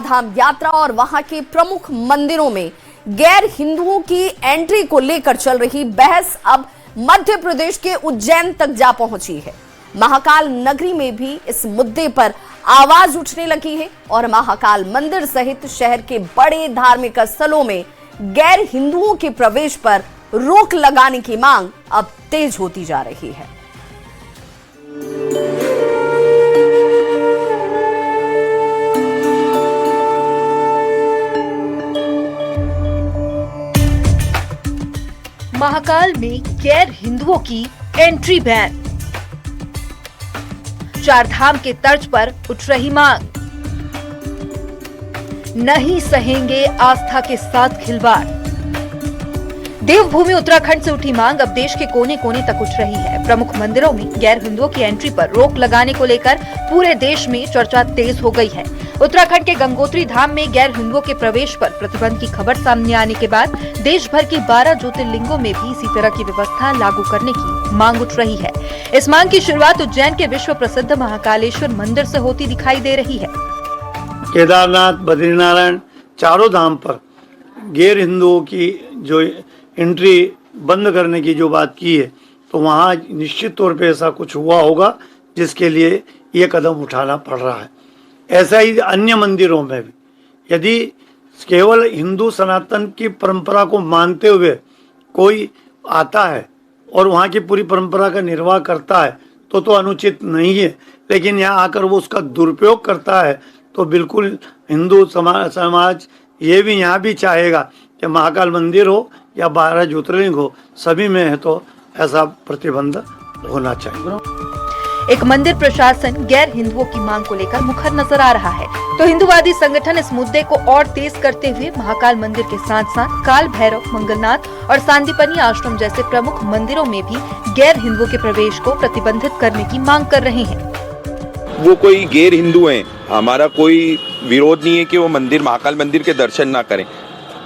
चारधाम यात्रा और वहां के प्रमुख मंदिरों में गैर हिंदुओं की एंट्री को लेकर चल रही बहस अब मध्य प्रदेश के उज्जैन तक जा पहुंची है। महाकाल नगरी में भी इस मुद्दे पर आवाज उठने लगी है और महाकाल मंदिर सहित शहर के बड़े धार्मिक स्थलों में गैर हिंदुओं के प्रवेश पर रोक लगाने की मांग अब तेज होती जा रही है। महाकाल में गैर हिंदुओं की एंट्री बैन, चारधाम के तर्ज पर उठ रही मांग, नहीं सहेंगे आस्था के साथ खिलवाड़। देवभूमि उत्तराखंड से उठी मांग अब देश के कोने कोने तक उठ रही है। प्रमुख मंदिरों में गैर हिंदुओं की एंट्री पर रोक लगाने को लेकर पूरे देश में चर्चा तेज हो गई है। उत्तराखंड के गंगोत्री धाम में गैर हिंदुओं के प्रवेश पर प्रतिबंध की खबर सामने आने के बाद देश भर की 12 ज्योतिर्लिंगों में भी इसी तरह की व्यवस्था लागू करने की मांग उठ रही है। इस मांग की शुरुआत उज्जैन के विश्व प्रसिद्ध महाकालेश्वर मंदिर से होती दिखाई दे रही है। केदारनाथ, बद्रीनारायण, चारों धाम पर गैर हिंदुओं की जो एंट्री बंद करने की जो बात की है, तो वहाँ निश्चित तौर पे ऐसा कुछ हुआ होगा जिसके लिए ये कदम उठाना पड़ रहा है। ऐसा ही अन्य मंदिरों में भी यदि केवल हिंदू सनातन की परंपरा को मानते हुए कोई आता है और वहाँ की पूरी परंपरा का निर्वाह करता है तो अनुचित नहीं है, लेकिन यहाँ आकर वो उसका दुरुपयोग करता है तो बिल्कुल हिंदू समाज ये भी यहाँ भी चाहेगा कि महाकाल मंदिर हो या 12 ज्योतिर्लिंग हो, सभी में है तो ऐसा प्रतिबंध होना चाहिए। एक मंदिर प्रशासन गैर हिंदुओं की मांग को लेकर मुखर नजर आ रहा है, तो हिंदुवादी संगठन इस मुद्दे को और तेज करते हुए महाकाल मंदिर के साथ साथ काल भैरव, मंगलनाथ और सांदीपनी आश्रम जैसे प्रमुख मंदिरों में भी गैर हिंदुओं के प्रवेश को प्रतिबंधित करने की मांग कर रहे हैं। वो कोई गैर हिंदू हैं, हमारा कोई विरोध नहीं है कि वो मंदिर महाकाल मंदिर के दर्शन ना करें,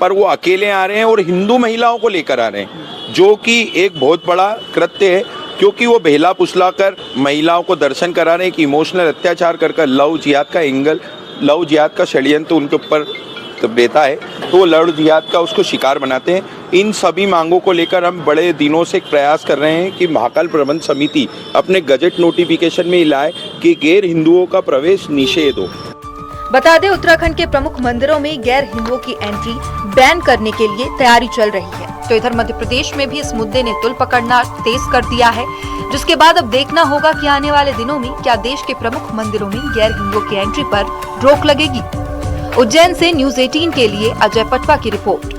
पर वो अकेले आ रहे हैं और हिंदू महिलाओं को लेकर आ रहे हैं, जो कि एक बहुत बड़ा कृत्य है, क्योंकि वो बहला फुसला कर महिलाओं को दर्शन करा रहे हैं कि इमोशनल अत्याचार कर लव जिहाद का एंगल, लव जिहाद का षड्यंत्र उनके ऊपर बेता है, तो वो लव जिहाद का उसको शिकार बनाते हैं। इन सभी मांगों को लेकर हम बड़े दिनों से एक प्रयास कर रहे हैं कि महाकाल प्रबंध समिति अपने गजट नोटिफिकेशन में लाए कि गैर हिंदुओं का प्रवेश निषेध हो। बता दें, उत्तराखंड के प्रमुख मंदिरों में गैर हिंदुओं की एंट्री बैन करने के लिए तैयारी चल रही है, तो इधर मध्य प्रदेश में भी इस मुद्दे ने तुल पकड़ना तेज कर दिया है, जिसके बाद अब देखना होगा कि आने वाले दिनों में क्या देश के प्रमुख मंदिरों में गैर हिंदुओं की एंट्री पर रोक लगेगी। उज्जैन से न्यूज़ 18 के लिए अजय पटवा की रिपोर्ट।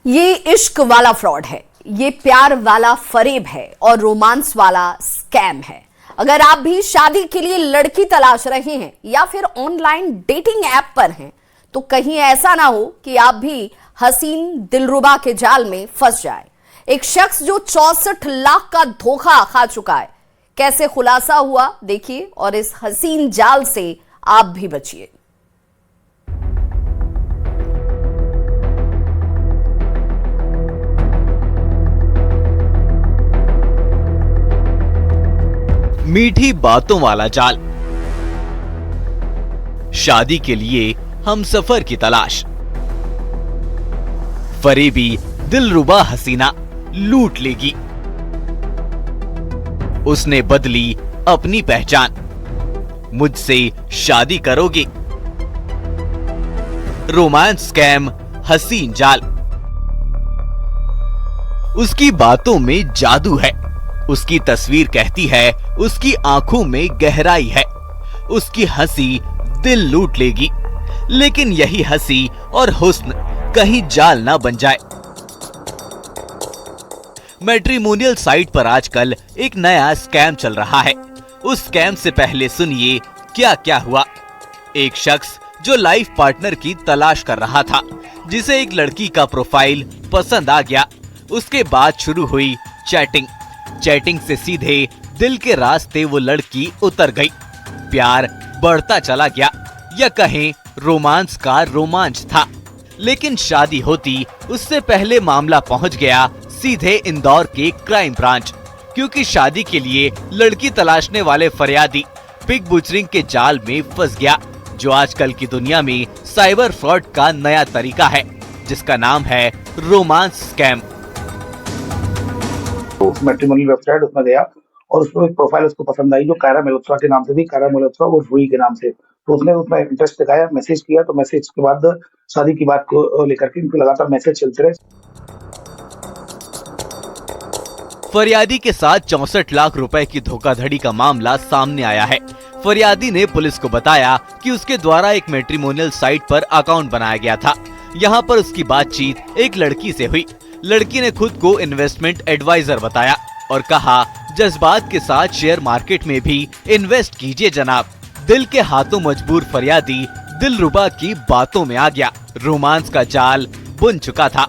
ये इश्क वाला फ्रॉड है, ये प्यार वाला फरेब है और रोमांस वाला स्कैम है। अगर आप भी शादी के लिए लड़की तलाश रहे हैं या फिर ऑनलाइन डेटिंग ऐप पर हैं, तो कहीं ऐसा ना हो कि आप भी हसीन दिलरुबा के जाल में फंस जाए। एक शख्स जो 64 लाख का धोखा खा चुका है, कैसे खुलासा हुआ देखिए और इस हसीन जाल से आप भी बचिए। मीठी बातों वाला जाल, शादी के लिए हम सफर की तलाश, फरेबी दिलरुबा हसीना लूट लेगी, उसने बदली अपनी पहचान, मुझसे शादी करोगे, रोमांस स्कैम हसीन जाल। उसकी बातों में जादू है, उसकी तस्वीर कहती है उसकी आंखों में गहराई है, उसकी हंसी दिल लूट लेगी, लेकिन यही हंसी और हुस्न कहीं जाल ना बन जाए। मैट्रिमोनियल साइट पर आजकल एक नया स्कैम चल रहा है। उस स्कैम से पहले सुनिए क्या क्या हुआ। एक शख्स जो लाइफ पार्टनर की तलाश कर रहा था, जिसे एक लड़की का प्रोफाइल पसंद आ गया। उसके बाद शुरू हुई चैटिंग से सीधे दिल के रास्ते वो लड़की उतर गई। प्यार बढ़ता चला गया, या कहें रोमांस का रोमांच था। लेकिन शादी होती उससे पहले मामला पहुंच गया सीधे इंदौर के क्राइम ब्रांच, क्योंकि शादी के लिए लड़की तलाशने वाले फरियादी पिग बुचरिंग के जाल में फंस गया, जो आजकल की दुनिया में साइबर फ्रॉड का नया तरीका है, जिसका नाम है रोमांस स्कैम। तो उस मैट्रिमोनियल वेबसाइट उसमें गया और उसमें एक प्रोफाइल उसको पसंद आई जो कायरा मल्होत्रा के नाम से थी, कायरा मल्होत्रा और रूही के नाम से। तो उसने उसमें इंटरेस्ट दिखाया, मैसेज किया, तो मैसेज के बाद शादी की बात को लेकर के इनके लगातार मैसेज चलते रहे। फरियादी के साथ 64 लाख रुपए की धोखाधड़ी का मामला सामने आया है। फरियादी ने पुलिस को बताया कि उसके द्वारा एक मैट्रिमोनियल साइट पर अकाउंट बनाया गया था। यहाँ पर उसकी बातचीत एक लड़की से हुई। लड़की ने खुद को इन्वेस्टमेंट एडवाइजर बताया और कहा, जज्बात के साथ शेयर मार्केट में भी इन्वेस्ट कीजिए जनाब। दिल के हाथों मजबूर फरियादी दिलरुबा की बातों में आ गया। रोमांस का जाल बुन चुका था।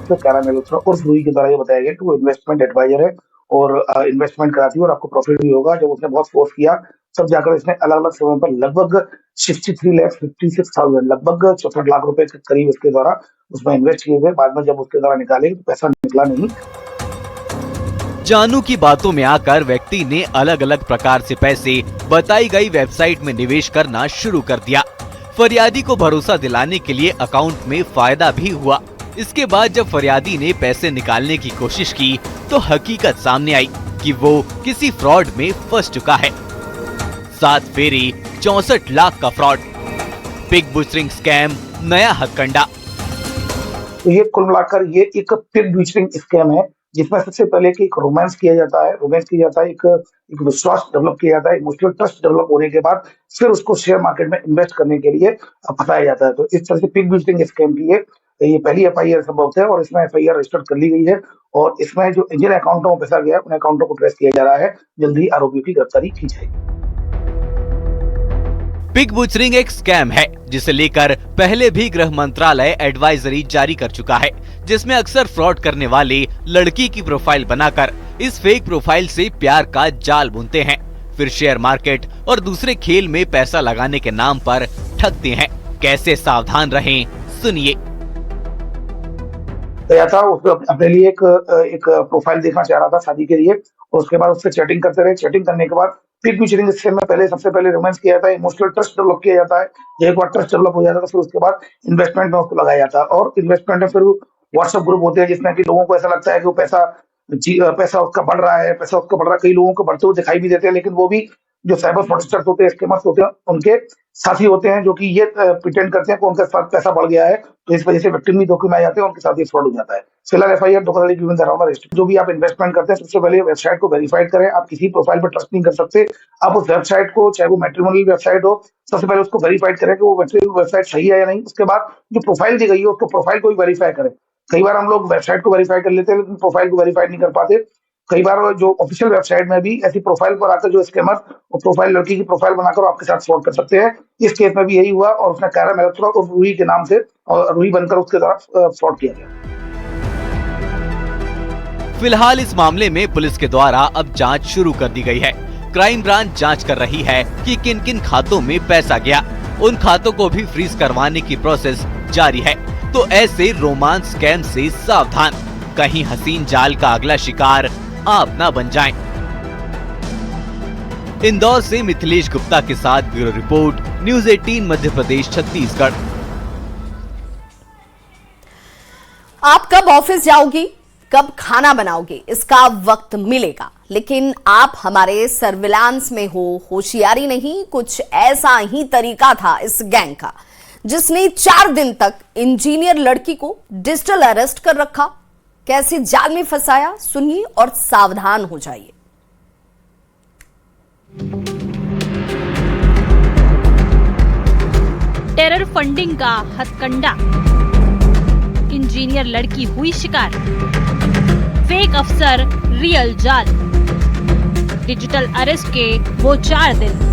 तो कायरा मल्होत्रा और रूही के द्वारा ये बताया गया कि वो इन्वेस्टमेंट एडवाइजर है और इन्वेस्टमेंट कराती है और आपको प्रॉफिट भी होगा। जब उसने बहुत फोर्स किया तब जाकर इसने अलग अलग समय पर लगभग 63,56,000 लगभग 64 लाख रुपए के करीब इसके द्वारा उसमें इन्वेस्ट किए गए। बाद में जब उसके द्वारा निकाले तो पैसा निकला नहीं। जानू की बातों में आकर व्यक्ति ने अलग अलग प्रकार से पैसे बताई गई वेबसाइट में निवेश करना शुरू कर दिया। फरियादी को भरोसा दिलाने के लिए अकाउंट में फायदा भी हुआ। इसके बाद जब फरियादी ने पैसे निकालने की कोशिश की तो हकीकत सामने आई कि वो किसी फ्रॉड में फंस चुका है। 7 फेरे 64 लाख का फ्रॉड, पिग बुचरिंग स्कैम नया हथकंडा। तो ये कुल मिलाकर ये एक पिग बुचरिंग स्कैम है जिसमें सबसे पहले कि एक रोमांस किया जाता है, एक विश्वास डेवलप किया जाता है, इमोशनल ट्रस्ट डेवलप होने के बाद फिर उसको शेयर मार्केट में इन्वेस्ट करने के लिए फंसाया जाता है। तो इस तरह से पिग बुचरिंग स्कैम की ये पहली FIR संभव है और इसमें FIR रजिस्टर कर ली गई है और इसमें जो जिन अकाउंटों में पैसा गया उन अकाउंटों को ट्रेस किया जा रहा है। जल्द ही आरोपियों की गिरफ्तारी की जाएगी। पिग बुचरिंग एक स्कैम है जिसे लेकर पहले भी गृह मंत्रालय एडवाइजरी जारी कर चुका है, जिसमें अक्सर फ्रॉड करने वाले लड़की की प्रोफाइल बनाकर इस फेक प्रोफाइल से प्यार का जाल बुनते हैं, फिर शेयर मार्केट और दूसरे खेल में पैसा लगाने के नाम पर ठगते हैं। कैसे सावधान रहें, सुनिए। गया था उसको अपने लिए एक प्रोफाइल देखना चाह रहा था शादी के लिए और उसके बाद उससे चैटिंग करते रहे। चैटिंग करने के बाद पिग बुचरिंग स्कैम में सबसे पहले रोमांस किया जाता है, इमोशनल ट्रस्ट डेवलप किया जाता है। जब एक बार ट्रस्ट डेवलप हो जाता है फिर उसके बाद इन्वेस्टमेंट में उसको लगाया जाता है और इन्वेस्टमेंट में फिर व्हाट्सएप ग्रुप होते हैं जिसमें कि लोगों को ऐसा लगता है कि वो पैसा उसका बढ़ रहा है, कई लोगों को बढ़ते हुए दिखाई भी देते हैं, लेकिन वो भी जो साइबर फ्रॉडस्टर्स होते हैं, स्कैमर्स होते हैं, उनके साथी होते हैं जो कि ये प्रिटेंड करते हैं कि उनके साथ पैसा बढ़ गया है, तो इस वजह से विक्टिम भी धोखे में आ जाते हैं, उनके साथ ये फ्रॉड हो जाता है। फिलहाल FIR धोखाधड़ी की रजिस्टर। जो भी आप इन्वेस्टमेंट करते हैं सबसे पहले वेबसाइट को वेरीफाइड करें। आप किसी प्रोफाइल पर ट्रस्ट नहीं कर सकते। आप उस वेबसाइट को, चाहे वो मैट्रिमोनियल वेबसाइट हो, सबसे पहले उसको वेरीफाइड करें कि वो वेबसाइट सही है या नहीं। उसके बाद जो प्रोफाइल दी गई है उसको प्रोफाइल को भी वेरीफाई करें। कई बार हम लोग वेबसाइट को वेरीफाई कर लेते हैं लेकिन प्रोफाइल को वेरीफाई नहीं कर पाते। कई बार जो ऑफिशियल वेबसाइट में भी ऐसी प्रोफाइल पर आकर जो स्कैमर और प्रोफाइल लड़की की प्रोफाइल बनाकर आपके साथ फ्रॉड कर सकते हैं। इस केस में भी यही हुआ और उसने कायरा मल्होत्रा और रूही के नाम से और रूही बनकर उसके द्वारा फ्रॉड किया गया। फिलहाल इस मामले में पुलिस के द्वारा अब जांच शुरू कर दी गई है। क्राइम ब्रांच जांच कर रही है कि किन किन खातों में पैसा गया। उन खातों को भी फ्रीज करवाने की प्रोसेस जारी है। तो ऐसे रोमांस स्कैम से सावधान, कहीं हसीन जाल का अगला शिकार आप ना बन जाएं। इंदौर से मिथिलेश गुप्ता के साथ bureau report, news 18 Madhya Pradesh Chhattisgarh. आप कब ऑफिस जाओगी, कब खाना बनाओगे, इसका वक्त मिलेगा, लेकिन आप हमारे सर्विलांस में हो। होशियारी नहीं, कुछ ऐसा ही तरीका था इस गैंग का, जिसने 4 दिन तक इंजीनियर लड़की को डिजिटल अरेस्ट कर रखा। कैसे जाल में फंसाया, सुनिए और सावधान हो जाइए। टेरर फंडिंग का हथकंडा, इंजीनियर लड़की हुई शिकार, फेक अफसर रियल जाल, डिजिटल अरेस्ट के वो 4 दिन।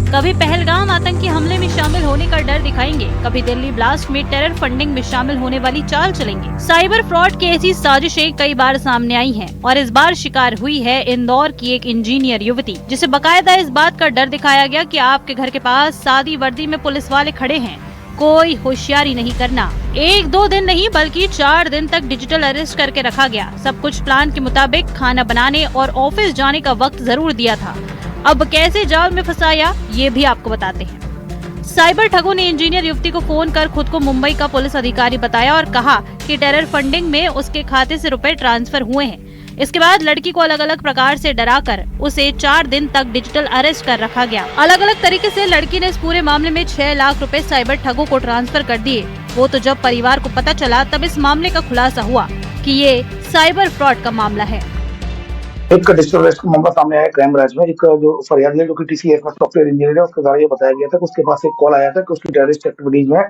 कभी पहलगाम आतंकी हमले में शामिल होने का डर दिखाएंगे, कभी दिल्ली ब्लास्ट में टेरर फंडिंग में शामिल होने वाली चाल चलेंगे। साइबर फ्रॉड की ऐसी साजिशें कई बार सामने आई हैं और इस बार शिकार हुई है इंदौर की एक इंजीनियर युवती, जिसे बकायदा इस बात का डर दिखाया गया कि आपके घर के पास सादी वर्दी में पुलिस वाले खड़े हैं, कोई होशियारी नहीं करना, 1-2 दिन नहीं बल्कि 4 दिन तक डिजिटल अरेस्ट करके रखा गया। सब कुछ प्लान के मुताबिक, खाना बनाने और ऑफिस जाने का वक्त जरूर दिया था। अब कैसे जाल में फंसाया ये भी आपको बताते हैं। साइबर ठगों ने इंजीनियर युवती को फोन कर खुद को मुंबई का पुलिस अधिकारी बताया और कहा कि टेरर फंडिंग में उसके खाते से रुपए ट्रांसफर हुए हैं। इसके बाद लड़की को अलग अलग प्रकार से डराकर उसे 4 दिन तक डिजिटल अरेस्ट कर रखा गया। अलग अलग तरीके से लड़की ने इस पूरे मामले में 6 लाख रुपए साइबर ठगों को ट्रांसफर कर दिए। वो तो जब परिवार को पता चला तब इस मामले का खुलासा हुआ कि ये साइबर फ्रॉड का मामला है। एक डिजिटल अरेस्ट का मामला सामने आया क्राइम ब्रांच में। एक जो फरियादी है जो कि TCS में सॉफ्टवेयर इंजीनियर है, उसके द्वारा ये बताया गया था कि उसके पास एक कॉल आया था कि उसकी टेररिस्ट एक्टिविटीज में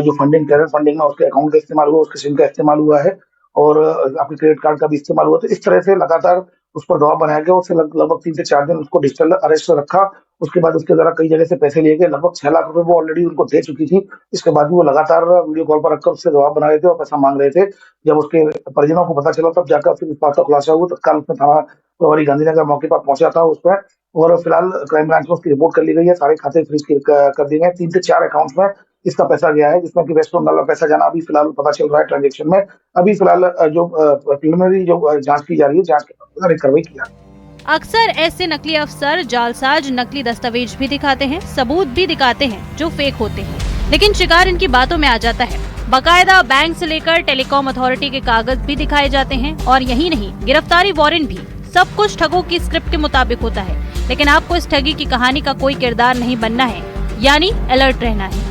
जो फंडिंग, टेरर फंडिंग में उसके अकाउंट का इस्तेमाल हुआ, उसके सिम का इस्तेमाल हुआ है और आपके क्रेडिट कार्ड का भी इस्तेमाल हुआ। तो इस तरह से लगातार उस पर दबाव बनाया गया। उससे लगभग 3 से 4 दिन उसको डिजिटल अरेस्ट रखा। उसके बाद उसके द्वारा कई जगह से पैसे लिए गए। लगभग 6 लाख रुपए वो ऑलरेडी उनको दे चुकी थी। इसके बाद भी वो लगातार वीडियो कॉल पर रखकर उससे दबाव बना रहे थे और पैसा मांग रहे थे। जब उसके परिजनों को पता चला तब जाकर फिर इस बात का खुलासा हुआ। तत्काल उसमें थाना प्रभारी गांधीनगर मौके पर पहुंचा था उस पर, और फिलहाल क्राइम ब्रांच में उसकी रिपोर्ट कर ली गई है। सारे खाते फ्रीज कर दिए गए। 3 से 4 अकाउंट्स में इसका पैसा गया है, जिसमें कि वेस्ट बंगाल में पैसा जाना अभी फिलहाल पता चल रहा है ट्रांजेक्शन में। अभी फिलहाल जो प्रिलिमिनरी जो जांच की जा रही है, जांच के बाद कार्रवाई की जा रही है। अक्सर ऐसे नकली अफसर जालसाज नकली दस्तावेज भी दिखाते हैं, सबूत भी दिखाते हैं जो फेक होते हैं, लेकिन शिकार इनकी बातों में आ जाता है। बाकायदा बैंक से लेकर टेलीकॉम अथॉरिटी के कागज भी दिखाए जाते हैं और यही नहीं, गिरफ्तारी वारंट भी। सब कुछ ठगों की स्क्रिप्ट के मुताबिक होता है, लेकिन आपको इस ठगी की कहानी का कोई किरदार नहीं बनना है, यानी अलर्ट रहना है।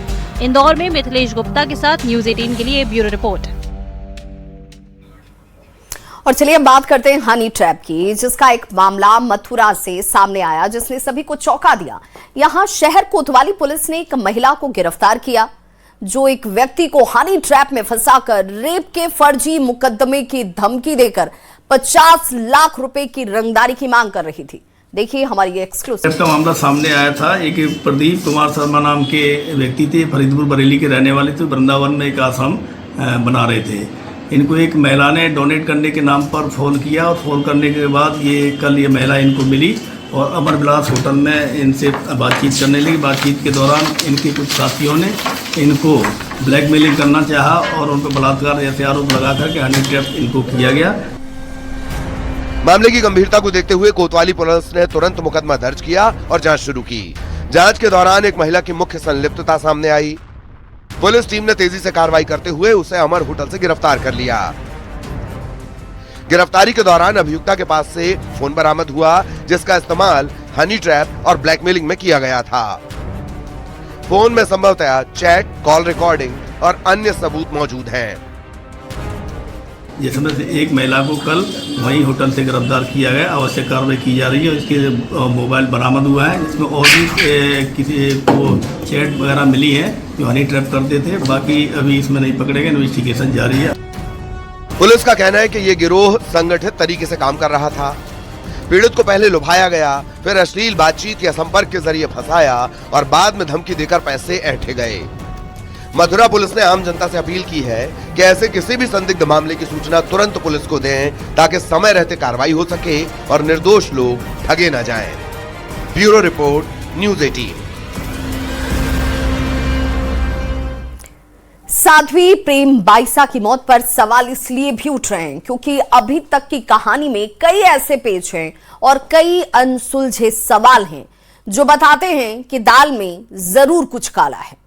इंदौर में मिथिलेश गुप्ता के साथ न्यूज़ 18 के लिए ब्यूरो रिपोर्ट। और चलिए अब बात करते हैं हनी ट्रैप की, जिसका एक मामला मथुरा से सामने आया जिसने सभी को चौंका दिया। यहां शहर कोतवाली पुलिस ने एक महिला को गिरफ्तार किया जो एक व्यक्ति को हनी ट्रैप में फंसाकर रेप के फर्जी मुकदमे की धमकी देकर 50 लाख रुपए की रंगदारी की मांग कर रही थी। देखिए हमारी ये एक्सक्लूसिव। इसका मामला सामने आया था। एक प्रदीप कुमार शर्मा नाम के व्यक्ति थे, फरीदपुर बरेली के रहने वाले थे। वृंदावन में एक आश्रम बना रहे थे। इनको एक महिला ने डोनेट करने के नाम पर फ़ोन किया और फ़ोन करने के बाद कल ये महिला इनको मिली और अमर विलास होटल में इनसे बातचीत करने लगी। बातचीत के दौरान इनके कुछ साथियों ने इनको ब्लैकमेलिंग करना चाहा और उन पर बलात्कार जैसे आरोप लगा करके हनी ट्रैप इनको किया गया। मामले की गंभीरता को देखते हुए कोतवाली पुलिस ने तुरंत मुकदमा दर्ज किया और जांच शुरू की। जांच के दौरान एक महिला की मुख्य संलिप्तता सामने आई। पुलिस टीम ने तेजी से कार्रवाई करते हुए उसे अमर होटल से गिरफ्तार कर लिया। गिरफ्तारी के दौरान अभियुक्ता के पास से फोन बरामद हुआ जिसका इस्तेमाल हनी ट्रैप और ब्लैकमेलिंग में किया गया था। फोन में संभवतः चैट, कॉल रिकॉर्डिंग और अन्य सबूत मौजूद हैं। जिसमें से एक महिला को कल वहीं होटल से गिरफ्तार किया गया। आवश्यक कार्रवाई की जा रही है। इसके मोबाइल बरामद हुआ है, जिसमें और भी किसी को चैट वगैरह मिली है जो हनी ट्रैप करते थे। बाकी अभी इसमें नहीं पकड़े गए, इन्वेस्टिगेशन जारी है। पुलिस का कहना है कि ये गिरोह संगठित तरीके से काम कर रहा था। पीड़ित को पहले लुभाया गया, फिर अश्लील बातचीत या संपर्क के जरिए फंसाया और बाद में धमकी देकर पैसे ऐंठे गए। मथुरा पुलिस ने आम जनता से अपील की है कि ऐसे किसी भी संदिग्ध मामले की सूचना तुरंत पुलिस को दें ताकि समय रहते कार्रवाई हो सके और निर्दोष लोग ठगे न जाएं। Bureau report, news 18। साध्वी प्रेम बाईसा की मौत पर सवाल इसलिए भी उठ रहे हैं क्योंकि अभी तक की कहानी में कई ऐसे पेच हैं और कई अनसुलझे सवाल हैं जो बताते हैं कि दाल में जरूर कुछ काला है।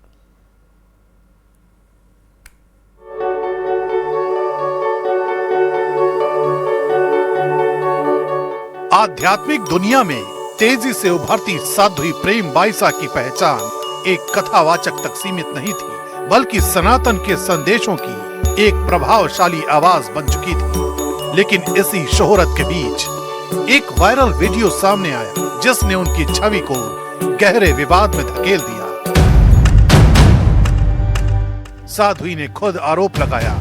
आध्यात्मिक दुनिया में तेजी से उभरती साध्वी प्रेम बाईसा की पहचान एक कथावाचक तक सीमित नहीं थी, बल्कि सनातन के संदेशों की एक प्रभावशाली आवाज बन चुकी थी। लेकिन इसी शोहरत के बीच एक वायरल वीडियो सामने आया जिसने उनकी छवि को गहरे विवाद में धकेल दिया। साध्वी ने खुद आरोप लगाया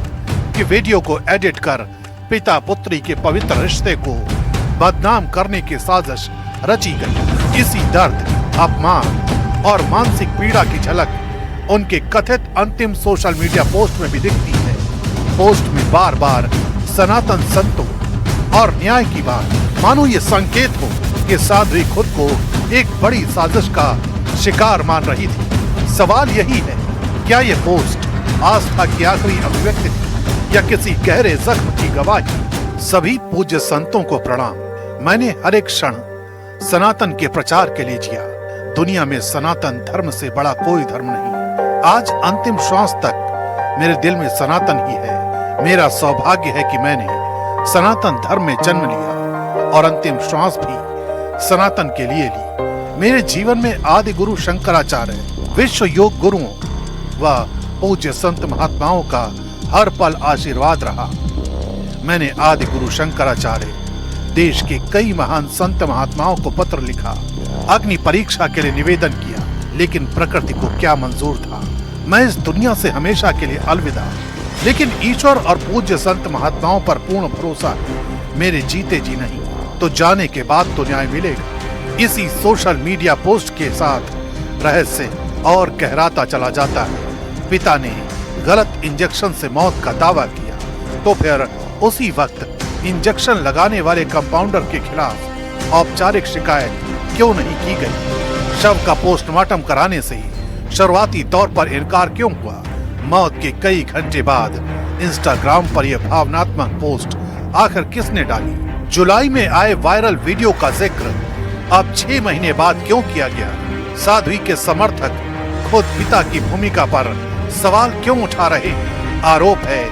कि वीडियो को एडिट कर पिता पुत्री के पवित्र रिश्ते को बदनाम करने की साजिश रची गई। इसी दर्द, अपमान और मानसिक पीड़ा की झलक उनके कथित अंतिम सोशल मीडिया पोस्ट में भी दिखती है। पोस्ट में बार बार सनातन संतों और न्याय की बात, मानो ये संकेत हो कि साध्वी खुद को एक बड़ी साजिश का शिकार मान रही थी। सवाल यही है, क्या ये पोस्ट आस्था की आखिरी अभिव्यक्ति थी या किसी गहरे जख्म की गवाही। सभी पूज्य संतों को प्रणाम। मैंने हर एक क्षण सनातन के प्रचार के लिए जिया। दुनिया में सनातन धर्म से बड़ा कोई धर्म नहीं। आज अंतिम श्वास तक मेरे दिल में सनातन ही है। मेरा सौभाग्य है कि मैंने सनातन धर्म में जन्म लिया और अंतिम श्वास भी सनातन के लिए ली। मेरे जीवन में आदि गुरु शंकराचार्य, विश्व योग गुरुओं व पूज्य संत महात्माओं का हर पल आशीर्वाद रहा। मैंने आदि गुरु शंकराचार्य, देश के कई महान संत महात्माओं को पत्र लिखा, अग्नि परीक्षा के लिए निवेदन किया, लेकिन प्रकृति को क्या मंजूर था। मैं इस दुनिया से हमेशा के लिए अलविदा। लेकिन ईश्वर और पूज्य संत महात्माओं पर पूर्ण भरोसा है। मेरे जीते जी नहीं तो जाने के बाद तो न्याय मिलेगा। इसी सोशल मीडिया पोस्ट के साथ रहस्य और गहराता चला जाता है। पिता ने गलत इंजेक्शन से मौत का दावा किया तो फिर उसी वक्त इंजेक्शन लगाने वाले कंपाउंडर के खिलाफ औपचारिक शिकायत क्यों नहीं की गई? शव का पोस्टमार्टम कराने से ही शुरुआती तौर पर इनकार क्यों हुआ? मौत के कई घंटे बाद इंस्टाग्राम पर यह भावनात्मक पोस्ट आखिर किसने डाली? जुलाई में आए वायरल वीडियो का जिक्र अब 6 महीने बाद क्यों किया गया? साध्वी के समर्थक खुद पिता की भूमिका पर सवाल क्यों उठा रहे? आरोप है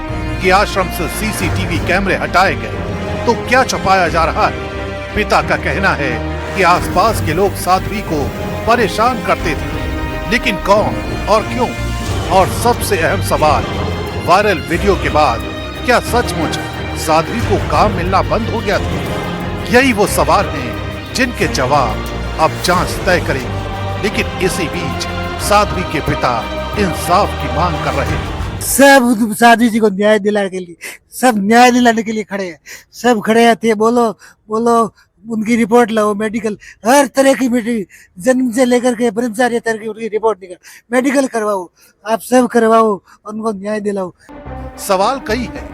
कि आश्रम से सीसीटीवी कैमरे हटाए गए, तो क्या छुपाया जा रहा है? पिता का कहना है कि आसपास के लोग साध्वी को परेशान करते थे, लेकिन कौन और क्यों? और सबसे अहम सवाल, वायरल वीडियो के बाद क्या सचमुच साध्वी को काम मिलना बंद हो गया था? यही वो सवाल हैं जिनके जवाब अब जांच तय करेगी। लेकिन इसी बीच साध्वी के पिता इंसाफ की मांग कर रहे हैं। सब साध्वी जी को न्याय दिलाने के लिए, सब न्याय दिलाने के लिए खड़े हैं। सब खड़े थे, बोलो उनकी रिपोर्ट लाओ, मेडिकल, हर तरह की जन्म से लेकर के ब्रह्मचार्य तक की उनकी रिपोर्ट निकल, मेडिकल करवाओ, आप सब करवाओ, उनको न्याय दिलाओ। सवाल कई है,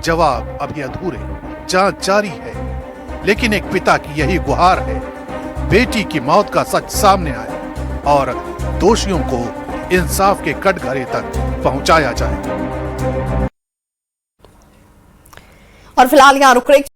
जवाब अभी अधूरे, जांच जारी है। लेकिन एक पिता की यही गुहार है, बेटी की मौत का सच सामने आए और दोषियों को इंसाफ के कटघरे तक पहुंचाया जाए। और फिलहाल यहाँ रुक रहे